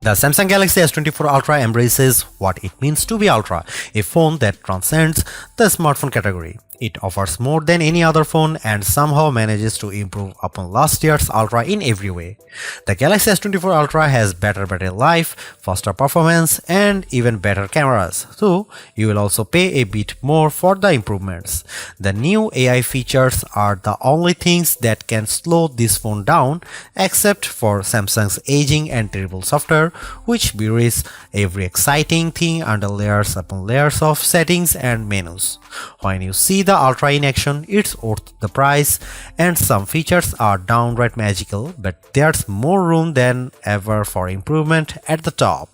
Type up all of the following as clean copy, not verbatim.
The Samsung Galaxy S24 Ultra embraces what it means to be Ultra, a phone that transcends the smartphone category. It offers more than any other phone and somehow manages to improve upon last year's Ultra in every way. The Galaxy S24 Ultra has better battery life, faster performance, and even better cameras, so you will also pay a bit more for the improvements. The new AI features are the only things that can slow this phone down, except for Samsung's aging and terrible software, which buries every exciting thing under layers upon layers of settings and menus. When you see the Ultra in action, it's worth the price, and some features are downright magical, but there's more room than ever for improvement at the top.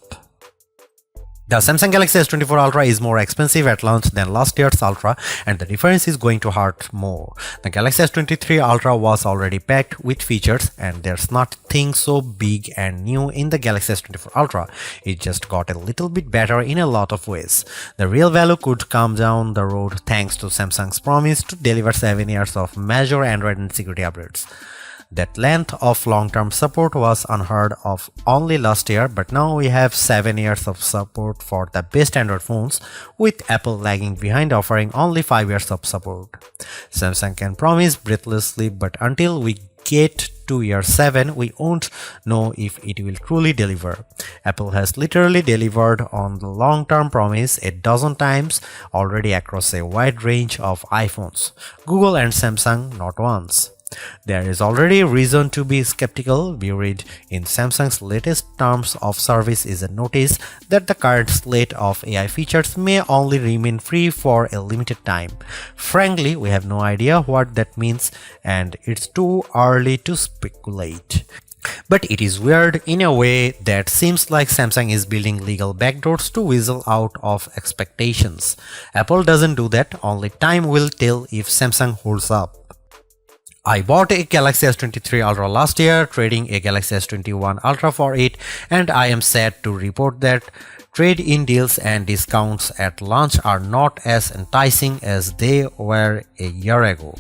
The Samsung Galaxy S24 Ultra is more expensive at launch than last year's Ultra, and the difference is going to hurt more. The Galaxy S23 Ultra was already packed with features, and there's nothing so big and new in the Galaxy S24 Ultra. It just got a little bit better in a lot of ways. The real value could come down the road thanks to Samsung's promise to deliver 7 years of major Android and security updates. That length of long-term support was unheard of only last year, but now we have 7 years of support for the best Android phones, with Apple lagging behind offering only 5 years of support. Samsung can promise breathlessly, but until we get to year 7, we won't know if it will truly deliver. Apple has literally delivered on the long-term promise a dozen times already across a wide range of iPhones. Google and Samsung not once. There is already reason to be skeptical. Buried in Samsung's latest terms of service is a notice that the current slate of AI features may only remain free for a limited time. Frankly, we have no idea what that means, and it's too early to speculate. But it is weird in a way that seems like Samsung is building legal backdoors to weasel out of expectations. Apple doesn't do that, only time will tell if Samsung holds up. I bought a Galaxy S23 Ultra last year, trading a Galaxy S21 Ultra for it, and I am sad to report that trade-in deals and discounts at launch are not as enticing as they were a year ago.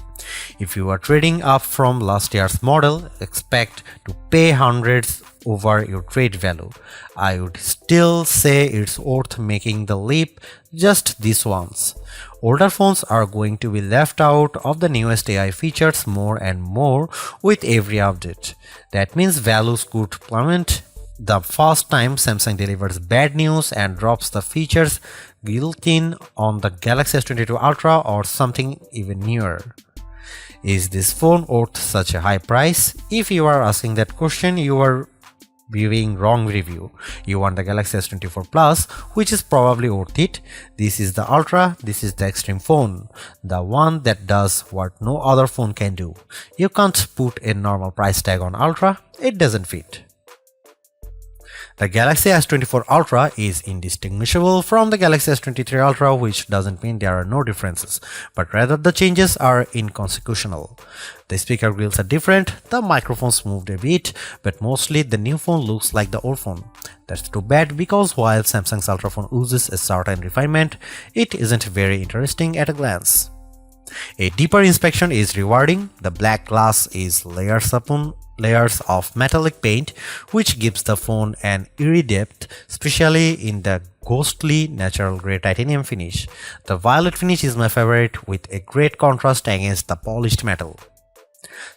If you are trading up from last year's model, expect to pay hundreds over your trade value. I would still say it's worth making the leap just this once. Older phones are going to be left out of the newest AI features more and more with every update. That means values could plummet the first time Samsung delivers bad news and drops the features built-in on the Galaxy S22 Ultra or something even newer. Is this phone worth such a high price? If you are asking that question, you are viewing wrong review. You want the Galaxy S24 Plus, which is probably worth it. This is the Ultra, this is the extreme phone, the one that does what no other phone can do. You can't put a normal price tag on Ultra, it doesn't fit. The Galaxy S24 Ultra is indistinguishable from the Galaxy S23 Ultra, which doesn't mean there are no differences, but rather the changes are inconsequential. The speaker grills are different, the microphones moved a bit, but mostly the new phone looks like the old phone. That's too bad, because while Samsung's Ultra phone oozes a certain refinement, it isn't very interesting at a glance. A deeper inspection is rewarding. The black glass is layers upon layers of metallic paint, which gives the phone an eerie depth, especially in the ghostly natural grey titanium finish. The violet finish is my favorite, with a great contrast against the polished metal.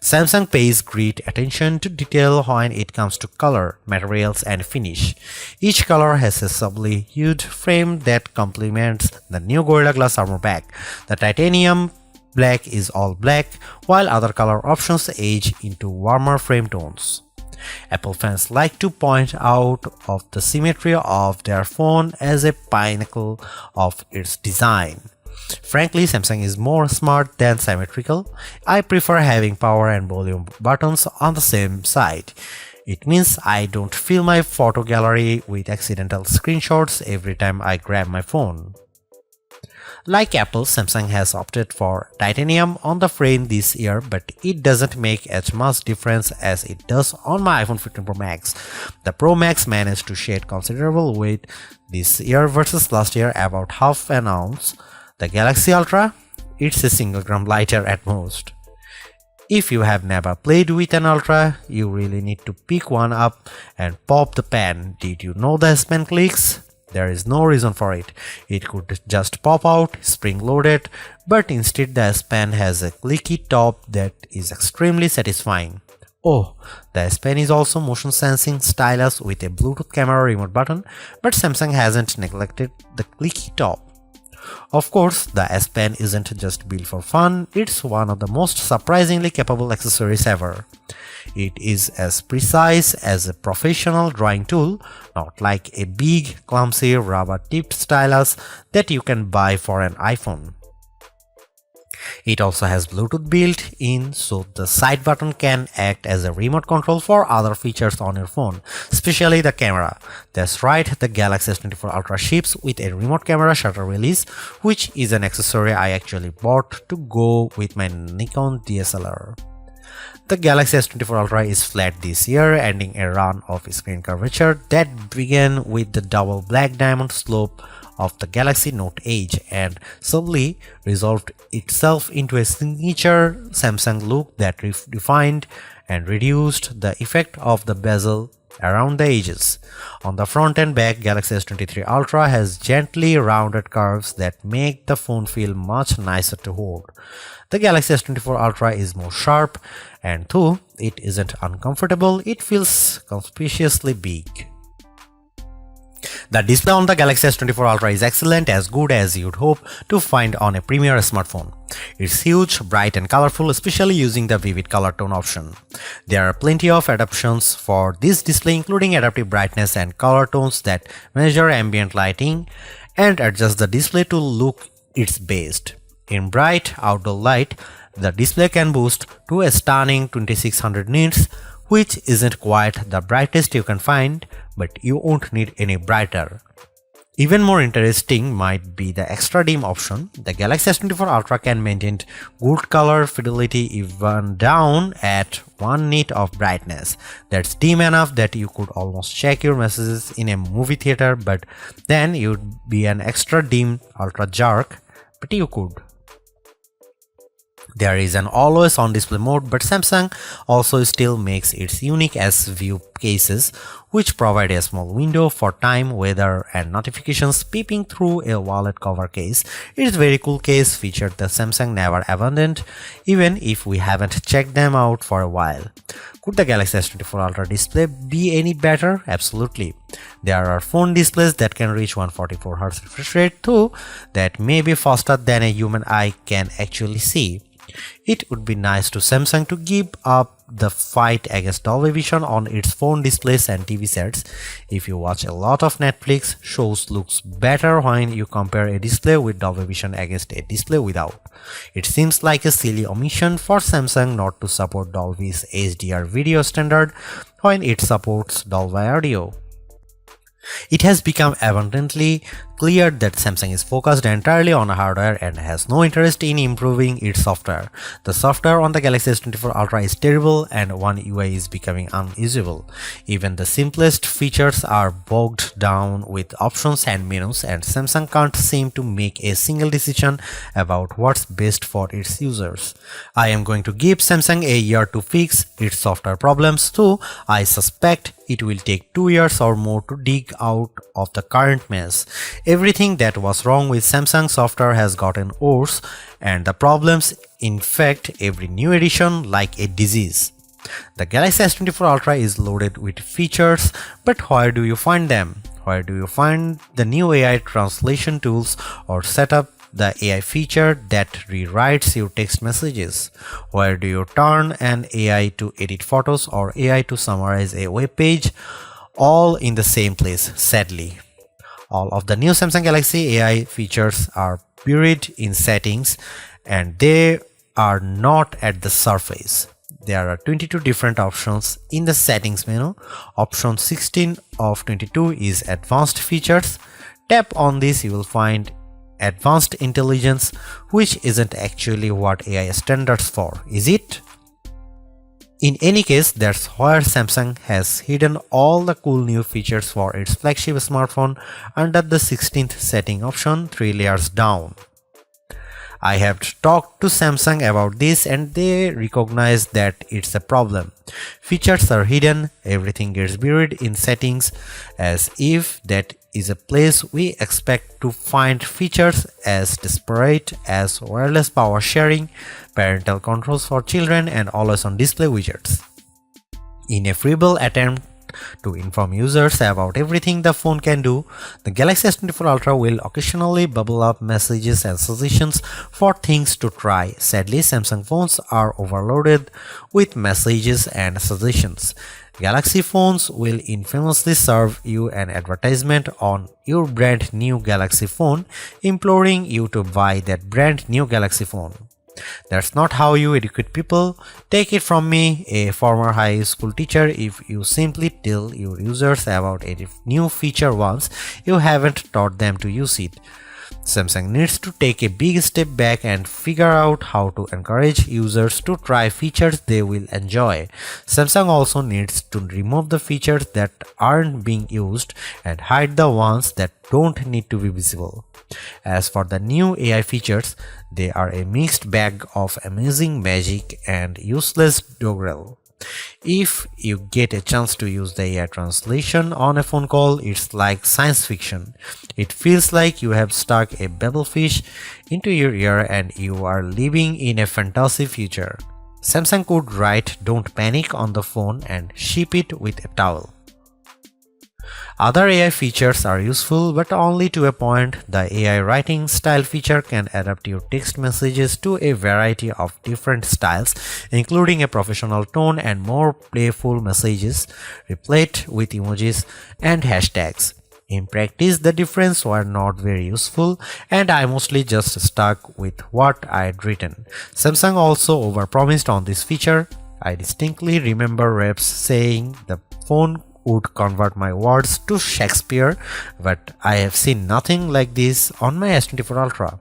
Samsung pays great attention to detail when it comes to color, materials, and finish. Each color has a subtly hued frame that complements the new Gorilla Glass armor back. The titanium black is all black, while other color options age into warmer frame tones. Apple fans like to point out of the symmetry of their phone as a pinnacle of its design. Frankly, Samsung is more smart than symmetrical. I prefer having power and volume buttons on the same side. It means I don't fill my photo gallery with accidental screenshots every time I grab my phone. Like Apple, Samsung has opted for titanium on the frame this year, but it doesn't make as much difference as it does on my iPhone 15 Pro Max. The Pro Max managed to shed considerable weight this year versus last year, about half an ounce. The Galaxy Ultra, it's a single gram lighter at most. If you have never played with an Ultra, you really need to pick one up and pop the pen. Did you know the S Pen clicks? There is no reason for it. It could just pop out, spring-loaded, but instead the S Pen has a clicky top that is extremely satisfying. Oh, the S Pen is also motion sensing stylus with a Bluetooth camera remote button, but Samsung hasn't neglected the clicky top. Of course, the S Pen isn't just built for fun, it's one of the most surprisingly capable accessories ever. It is as precise as a professional drawing tool, not like a big, clumsy, rubber-tipped stylus that you can buy for an iPhone. It also has Bluetooth built in, so the side button can act as a remote control for other features on your phone, especially the camera. That's right, the Galaxy S24 Ultra ships with a remote camera shutter release, which is an accessory I actually bought to go with my Nikon DSLR. The Galaxy S24 Ultra is flat this year, ending a run of screen curvature that began with the double black diamond slope of the Galaxy Note Edge and subtly resolved itself into a signature Samsung look that refined and reduced the effect of the bezel around the edges. On the front and back, Galaxy S23 Ultra has gently rounded curves that make the phone feel much nicer to hold. The Galaxy S24 Ultra is more sharp, and though it isn't uncomfortable, it feels conspicuously big. The display on the Galaxy S24 Ultra is excellent, as good as you'd hope to find on a premier smartphone. It's huge, bright and colorful, especially using the vivid color tone option. There are plenty of adaptations for this display, including adaptive brightness and color tones that measure ambient lighting and adjust the display to look its best. In bright outdoor light, the display can boost to a stunning 2600 nits, which isn't quite the brightest you can find, but you won't need any brighter. Even more interesting might be the extra dim option. The Galaxy S24 Ultra can maintain good color fidelity even down at 1 nit of brightness. That's dim enough that you could almost check your messages in a movie theater, but then you'd be an extra dim ultra jerk, but you could. There is an always on display mode, but Samsung also still makes its unique S View cases, which provide a small window for time, weather and notifications peeping through a wallet cover case. It's a very cool case feature that Samsung never abandoned, even if we haven't checked them out for a while. Could the Galaxy S24 Ultra display be any better? Absolutely. There are phone displays that can reach 144Hz refresh rate too, that may be faster than a human eye can actually see. It would be nice to Samsung to give up the fight against Dolby Vision on its phone displays and TV sets. If you watch a lot of Netflix shows, looks better when you compare a display with Dolby Vision against a display without. It seems like a silly omission for Samsung not to support Dolby's HDR video standard when it supports Dolby Audio. It has become abundantly clear that Samsung is focused entirely on hardware and has no interest in improving its software. The software on the Galaxy S24 Ultra is terrible and One UI is becoming unusable. Even the simplest features are bogged down with options and menus, and Samsung can't seem to make a single decision about what's best for its users. I am going to give Samsung a year to fix its software problems, though I suspect it will take 2 years or more to dig out of the current mess. Everything that was wrong with Samsung software has gotten worse, and the problems infect every new edition like a disease. The Galaxy S24 Ultra is loaded with features, but where do you find them? Where do you find the new AI translation tools or set up the AI feature that rewrites your text messages? Where do you turn an AI to edit photos or AI to summarize a web page? All in the same place, sadly. All of the new Samsung Galaxy AI features are buried in settings, and they are not at the surface. There are 22 different options in the settings menu. Option 16 of 22 is advanced features. Tap on this, you will find advanced intelligence, which isn't actually what AI standards for, is it? In any case, that's where Samsung has hidden all the cool new features for its flagship smartphone under the 16th setting option, 3 layers down. I have talked to Samsung about this and they recognize that it's a problem. Features are hidden, everything gets buried in settings as if that is a place we expect to find features as disparate as wireless power sharing, parental controls for children, and always on display widgets. In a feeble attempt to inform users about everything the phone can do, the Galaxy S24 Ultra will occasionally bubble up messages and suggestions for things to try. Sadly, Samsung phones are overloaded with messages and suggestions. Galaxy phones will infamously serve you an advertisement on your brand new Galaxy phone, imploring you to buy that brand new Galaxy phone. That's not how you educate people. Take it from me, a former high school teacher, if you simply tell your users about a new feature once you haven't taught them to use it. Samsung needs to take a big step back and figure out how to encourage users to try features they will enjoy. Samsung also needs to remove the features that aren't being used and hide the ones that don't need to be visible. As for the new AI features, they are a mixed bag of amazing magic and useless doggerel. If you get a chance to use the AI translation on a phone call, it's like science fiction. It feels like you have stuck a babblefish into your ear and you are living in a fantasy future. Samsung could write "Don't panic" on the phone and ship it with a towel. Other AI features are useful, but only to a point. The AI writing style feature can adapt your text messages to a variety of different styles, including a professional tone and more playful messages, replete with emojis and hashtags. In practice, the difference were not very useful, and I mostly just stuck with what I had written. Samsung also overpromised on this feature. I distinctly remember reps saying the phone would convert my words to Shakespeare, but I have seen nothing like this on my S24 Ultra.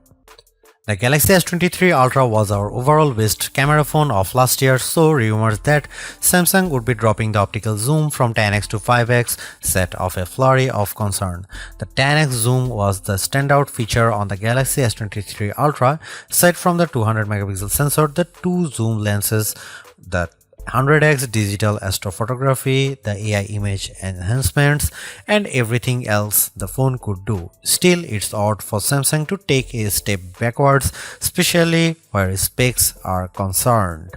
The Galaxy S23 Ultra was our overall best camera phone of last year, so rumors that Samsung would be dropping the optical zoom from 10x to 5x set off a flurry of concern. The 10x zoom was the standout feature on the Galaxy S23 Ultra. Aside from the 200 megapixel sensor, the two zoom lenses, the 100x digital astrophotography, the AI image enhancements, and everything else the phone could do. Still, it's odd for Samsung to take a step backwards, especially where specs are concerned.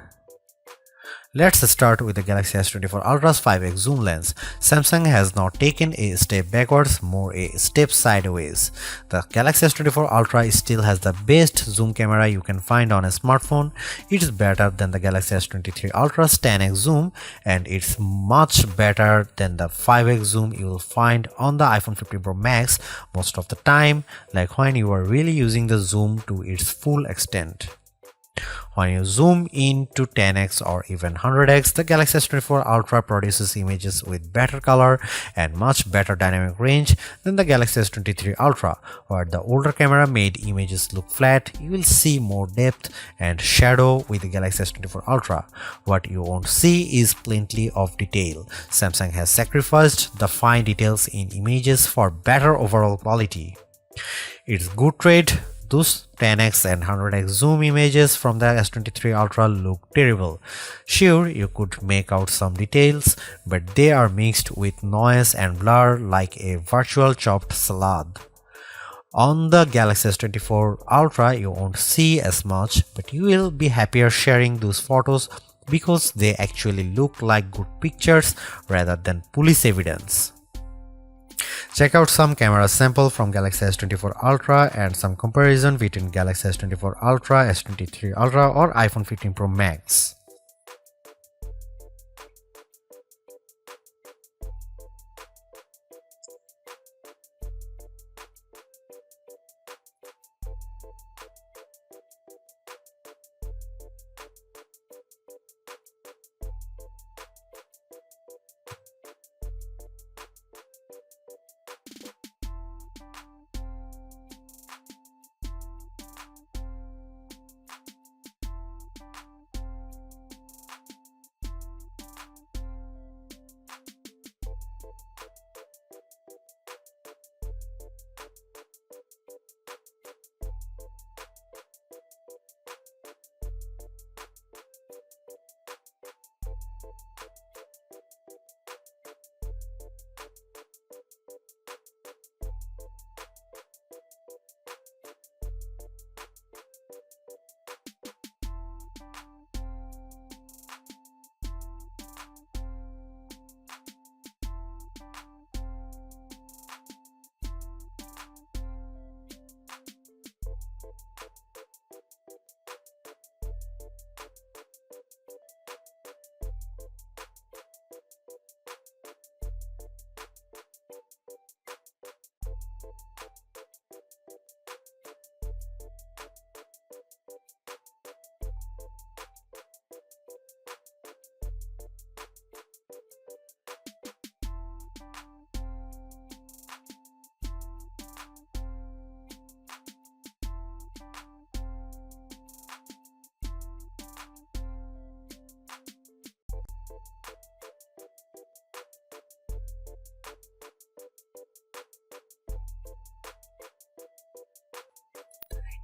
Let's start with the Galaxy S24 Ultra's 5x zoom lens. Samsung has not taken a step backwards, more a step sideways. The Galaxy S24 Ultra still has the best zoom camera you can find on a smartphone. It's better than the Galaxy S23 Ultra's 10x zoom, and it's much better than the 5x zoom you will find on the iPhone 15 Pro Max most of the time, like when you are really using the zoom to its full extent. When you zoom in to 10x or even 100x, the Galaxy S24 Ultra produces images with better color and much better dynamic range than the Galaxy S23 Ultra. Where the older camera made images look flat, you will see more depth and shadow with the Galaxy S24 Ultra. What you won't see is plenty of detail. Samsung has sacrificed the fine details in images for better overall quality. It's good trade. Those 10x and 100x zoom images from the S23 Ultra look terrible. Sure, you could make out some details, but they are mixed with noise and blur like a virtual chopped salad. On the Galaxy S24 Ultra, you won't see as much, but you will be happier sharing those photos because they actually look like good pictures rather than police evidence. Check out some camera sample from Galaxy S24 Ultra and some comparison between Galaxy S24 Ultra, S23 Ultra or iPhone 15 Pro Max.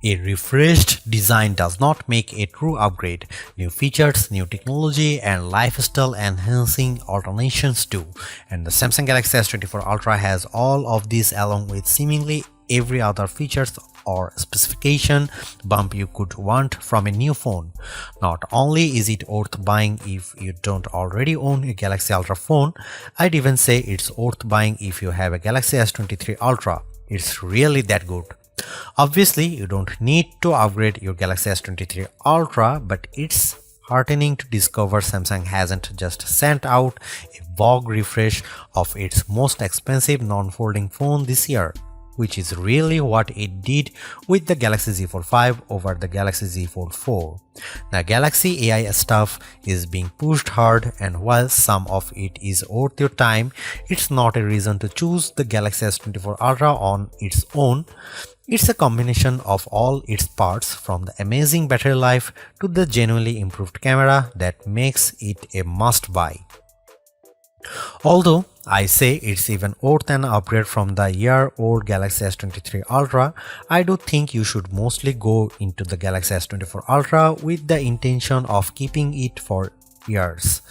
A refreshed design does not make a true upgrade. New features, new technology, and lifestyle enhancing alternations do. And the Samsung Galaxy S24 Ultra has all of these along with seemingly every other features or specification bump you could want from a new phone. Not only is it worth buying if you don't already own a Galaxy Ultra phone, I'd even say it's worth buying if you have a Galaxy S23 Ultra. It's really that good. Obviously, you don't need to upgrade your Galaxy S23 Ultra, but it's heartening to discover Samsung hasn't just sent out a vogue refresh of its most expensive non-folding phone this year, which is really what it did with the Galaxy Z Fold 5 over the Galaxy Z Fold 4. The Galaxy AI stuff is being pushed hard, and while some of it is worth your time, it's not a reason to choose the Galaxy S24 Ultra on its own. It's a combination of all its parts, from the amazing battery life to the genuinely improved camera, that makes it a must-buy. Although I say it's even worth an upgrade from the year-old Galaxy S23 Ultra, I do think you should mostly go into the Galaxy S24 Ultra with the intention of keeping it for years.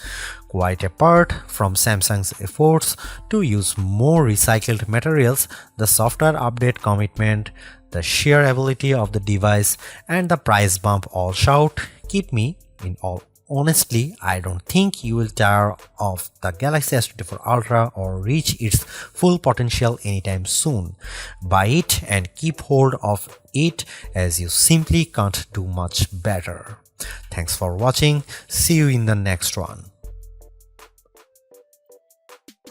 Quite apart from Samsung's efforts to use more recycled materials, the software update commitment, the sheer ability of the device, and the price bump all shout, keep me in all. Honestly, I don't think you will tire of the Galaxy S24 Ultra or reach its full potential anytime soon. Buy it and keep hold of it, as you simply can't do much better. Thanks for watching. See you in the next one.